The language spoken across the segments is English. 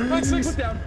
9-6, put down.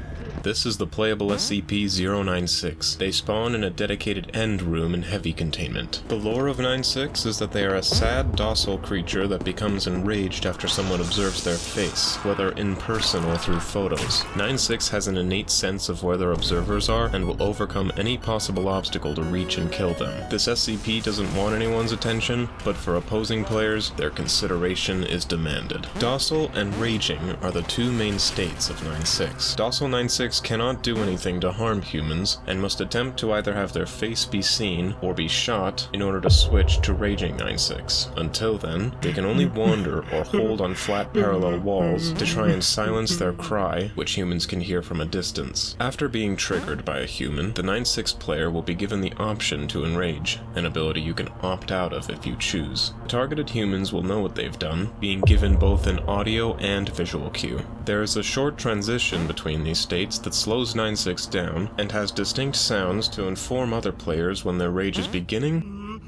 This is the playable SCP-096. They spawn in a dedicated end room in heavy containment. The lore of 9-6 is that they are a sad, docile creature that becomes enraged after someone observes their face, whether in person or through photos. 9-6 has an innate sense of where their observers are and will overcome any possible obstacle to reach and kill them. This SCP doesn't want anyone's attention, but for opposing players, their consideration is demanded. Docile and raging are the two main states of 9-6. Docile 9-6 cannot do anything to harm humans, and must attempt to either have their face be seen or be shot in order to switch to Raging 9-6. Until then, they can only wander or hold on flat parallel walls to try and silence their cry, which humans can hear from a distance. After being triggered by a human, the 9-6 player will be given the option to enrage, an ability you can opt out of if you choose. Targeted humans will know what they've done, being given both an audio and visual cue. There is a short transition between these states that slows 9-6 down and has distinct sounds to inform other players when their rage is beginning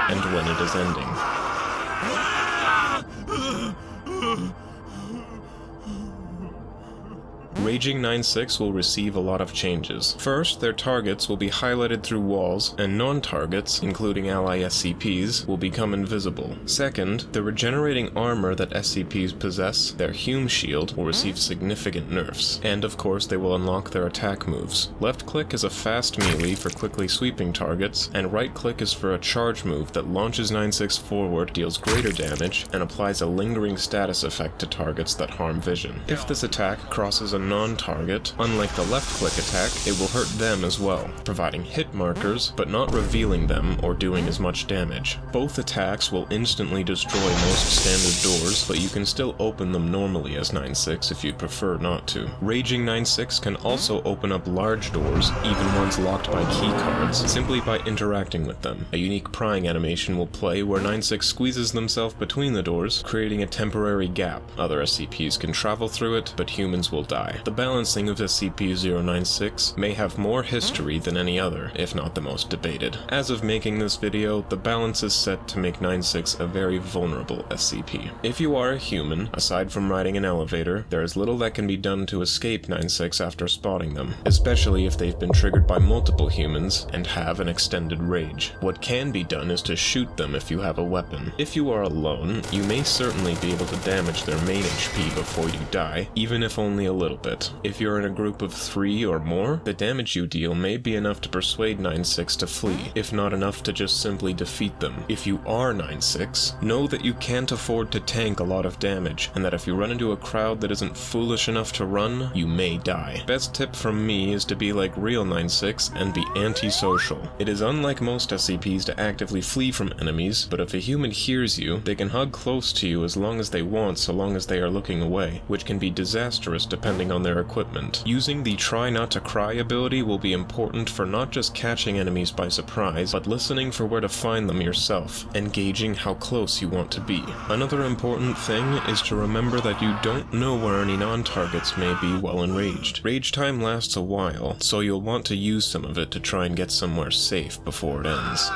and when it is ending. Raging 9-6 will receive a lot of changes. First, their targets will be highlighted through walls, and non-targets, including ally SCPs, will become invisible. Second, the regenerating armor that SCPs possess, their Hume Shield, will receive significant nerfs. And of course, they will unlock their attack moves. Left-click is a fast melee for quickly sweeping targets, and right-click is for a charge move that launches 9-6 forward, deals greater damage, and applies a lingering status effect to targets that harm vision. If this attack crosses a non-target, unlike the left-click attack, it will hurt them as well, providing hit markers, but not revealing them or doing as much damage. Both attacks will instantly destroy most standard doors, but you can still open them normally as 9-6 if you'd prefer not to. Raging 9-6 can also open up large doors, even ones locked by key cards, simply by interacting with them. A unique prying animation will play where 9-6 squeezes themselves between the doors, creating a temporary gap. Other SCPs can travel through it, but humans will die. The balancing of SCP-096 may have more history than any other, if not the most debated. As of making this video, the balance is set to make 9-6 a very vulnerable SCP. If you are a human, aside from riding an elevator, there is little that can be done to escape 9-6 after spotting them, especially if they've been triggered by multiple humans and have an extended rage. What can be done is to shoot them if you have a weapon. If you are alone, you may certainly be able to damage their main HP before you die, even if only a little bit. If you're in a group of 3 or more, the damage you deal may be enough to persuade 9-6 to flee, if not enough to just simply defeat them. If you are 9-6, know that you can't afford to tank a lot of damage, and that if you run into a crowd that isn't foolish enough to run, you may die. Best tip from me is to be like real 9-6 and be antisocial. It is unlike most SCPs to actively flee from enemies, but if a human hears you, they can hug close to you as long as they want so long as they are looking away, which can be disastrous depending on their equipment. Using the Try Not to Cry ability will be important for not just catching enemies by surprise, but listening for where to find them yourself, and gauging how close you want to be. Another important thing is to remember that you don't know where any non-targets may be while enraged. Rage time lasts a while, so you'll want to use some of it to try and get somewhere safe before it ends.